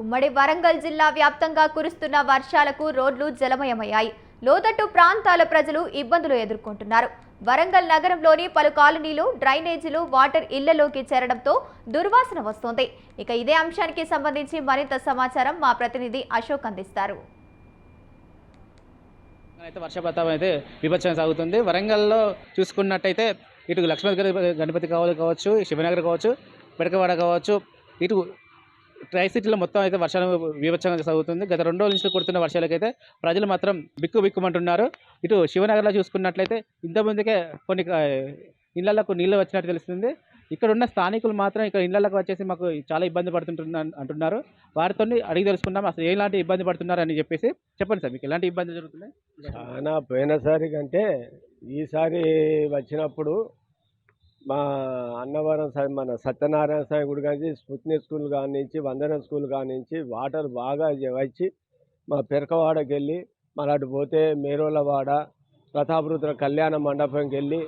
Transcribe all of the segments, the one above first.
ఉమ్మడి వరంగల్ జిల్లా వ్యాప్తంగా కురుస్తున్న వర్షాలకు రోడ్లు జలమయమయ్యాయి. లోతట్టు ప్రాంతాల ప్రజలు ఇబ్బందులు ఎదుర్కొంటున్నారు. వరంగల్ నగరంలోని పలు కాలనీలు, డ్రైనేజీలు వాటర్ ఇళ్లలోకి చేరడంతో దుర్వాసన వస్తోంది. ఇక ఇదే అంశానికి సంబంధించి మరింత సమాచారం మా ప్రతినిధి అశోక్ అందిస్తారు. వర్షపాతం అయితే విపత్సంగా సాగుతుంది. వరంగల్లో చూసుకున్నట్టయితే ఇటు లక్ష్మీ గణపతి కావచ్చు, శివనగర్ కావచ్చు, పెడకవాడ కావచ్చు, ఇటు ట్రై సిటీలో మొత్తం అయితే వర్షాలు విపత్సంగా సాగుతుంది. గత 2 రోజుల నుంచి కుడుతున్న వర్షాలకైతే ప్రజలు మాత్రం బిక్కుమంటున్నారు. ఇటు శివనగర్లో చూసుకున్నట్లయితే ఇంతకుముందుకే కొన్ని ఇళ్లకు నీళ్ళు వచ్చినట్టు తెలుస్తుంది. ఇక్కడ ఉన్న స్థానికులు మాత్రం ఇక్కడ ఇళ్లకు వచ్చేసి మాకు చాలా ఇబ్బంది అంటున్నారు. వారితో అడిగి తెలుసుకున్నాం అసలు ఎలాంటి ఇబ్బంది పడుతున్నారు అని చెప్పేసి. చెప్పండి సార్, మీకు ఎలాంటి ఇబ్బంది జరుగుతున్నాయి? చాలా పోయినసారి కంటే ఈసారి వచ్చినప్పుడు మా అన్నవరం మన సత్యనారాయణ స్వామి గుడి కానీ, స్ఫూర్తి స్కూల్ కానించి, వందనం స్కూల్ కానించి వాటర్ బాగా వచ్చి మా పెరకవాడకి వెళ్ళి మళ్ళీ అటు పోతే మేరోలవాడ, ప్రతాపరుద్ర కళ్యాణ మండపంకి వెళ్ళి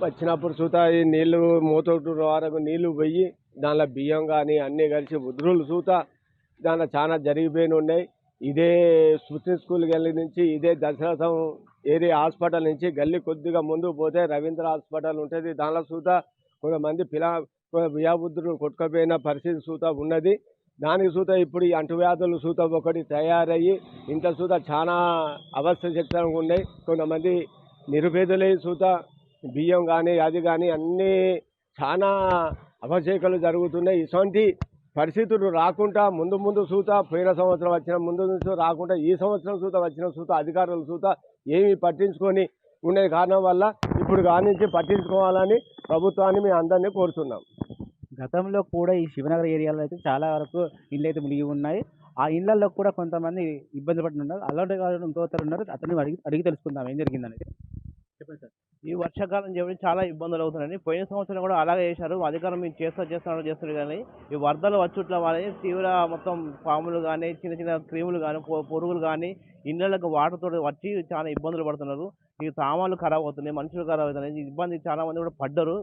వచ్చినప్పుడు చూత ఈ నీళ్లు మూతొట్టు వరకు నీళ్లు పోయి దానిలో బియ్యం కానీ అన్నీ కలిసి ఉద్రులు చూత దానిలో చాలా జరిగిపోయిన ఉన్నాయి. ఇదే స్ఫూర్తి స్కూల్కి వెళ్ళి నుంచి ఇదే దశరథం ఏరియా హాస్పిటల్ నుంచి గల్లీ కొద్దిగా ముందు పోతే రవీంద్ర హాస్పిటల్ ఉంటుంది. దానిలో సూత కొంతమంది వ్యాబుద్ధులు కొట్టుకుపోయిన పరిస్థితి సూత ఉన్నది. దానికి సూత ఇప్పుడు ఈ అంటువ్యాధులు సూత ఒకటి తయారయ్యి ఇంత సూత చాలా అవస్థ శక్తంగా ఉన్నాయి. కొంతమంది నిరుపేదలై సూత బియ్యం కానీ అది కానీ అన్నీ చాలా అవశేఖలు జరుగుతున్నాయి. ఇటువంటి పరిస్థితులు రాకుండా ముందు సూత పోయిన సంవత్సరం వచ్చిన ముందు నుంచి రాకుండా ఈ సంవత్సరం సూత వచ్చిన సూత అధికారులు సూత ఏమీ పట్టించుకొని ఉండే కారణం వల్ల ఇప్పుడు కానించి పట్టించుకోవాలని ప్రభుత్వాన్ని మేము అందరినీ కోరుతున్నాం. గతంలో కూడా ఈ శివనగర్ ఏరియాలో అయితే చాలా వరకు ఇళ్ళు అయితే మునిగి ఉన్నాయి. ఆ ఇళ్లలో కూడా కొంతమంది ఇబ్బంది పడుతున్నారు. అలాంటి వాళ్ళు ఇంకొకరు ఉన్నారు, అతన్ని అడిగి తెలుసుకుందాం ఏం జరిగిందనేది. చెప్పండి సార్. ఈ వర్షాకాలం చెప్పి చాలా ఇబ్బందులు అవుతున్నాయి. పోయిన సంవత్సరం కూడా అలాగే చేశారు. అధికారం మేము చేస్తారు కానీ ఈ వరదలు వచ్చుట్ల వాళ్ళని తీవ్ర మొత్తం పాములు కానీ, చిన్న క్రిములు కానీ, పురుగులు కానీ ఇళ్ళకు వాటర్తో వచ్చి చాలా ఇబ్బందులు పడుతున్నారు. ఈ సామాన్లు ఖరాబ్ అవుతున్నాయి, మనుషులు ఖరాబ్ అవుతున్నాయి. ఈ ఇబ్బంది చాలా మంది కూడా పడ్డారు.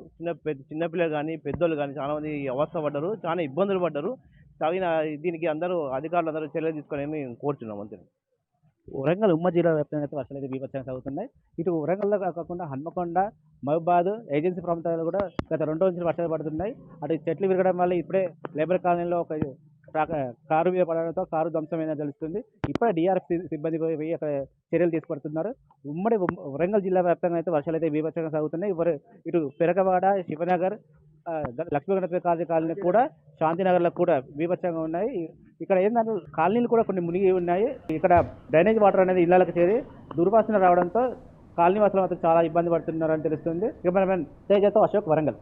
చిన్నపిల్లలు కానీ, పెద్దోళ్ళు కానీ చాలా మంది అవస్థ పడ్డారు, చాలా ఇబ్బందులు పడ్డారు. తగిన దీనికి అధికారులు అందరూ చర్యలు తీసుకొని కోరుచున్నాం అంతే. వరంగల్ ఉమ్మడి జిల్లా వ్యాప్తంగా అయితే వర్షాలు అయితే బీభత్సంగా సాగుతున్నాయి. ఇటు వరంగల్లో కాకుండా హన్మకొండ, మహబూబాద్, ఏజెన్సీ ప్రాంతాలు కూడా గత 2 రోజుల నుంచి వర్షాలు పడుతున్నాయి. అటు చెట్లు విరగడం వల్ల ఇప్పుడే లేబర్ కాలనీలో ఒక కారు మీద పడడంతో కారు ధ్వంసమైందని తెలుస్తుంది. ఇప్పుడే డిఆర్ఎఫ్ సిబ్బంది పోయి అక్కడ చర్యలు తీసుకుపడుతున్నారు. ఉమ్మడి వరంగల్ జిల్లా వ్యాప్తంగా అయితే వర్షాలు అయితే బీభత్సంగా సాగుతున్నాయి. ఇటు పెరకవాడ, శివనగర్, లక్ష్మీ గణపతి కాలనీ కూడా, శాంతినగర్లో కూడా బీభత్సంగా ఉన్నాయి. ఇక్కడ ఏంటంటే కాలనీలు కూడా కొన్ని మునిగి ఉన్నాయి. ఇక్కడ డ్రైనేజ్ వాటర్ అనేది ఇళ్లకు చేరి దుర్వాసన రావడంతో కాలనీ వాసులు మాత్రం చాలా ఇబ్బంది పడుతున్నారని తెలుస్తుంది. కెమెరామెన్ తేజతో అశోక్, వరంగల్.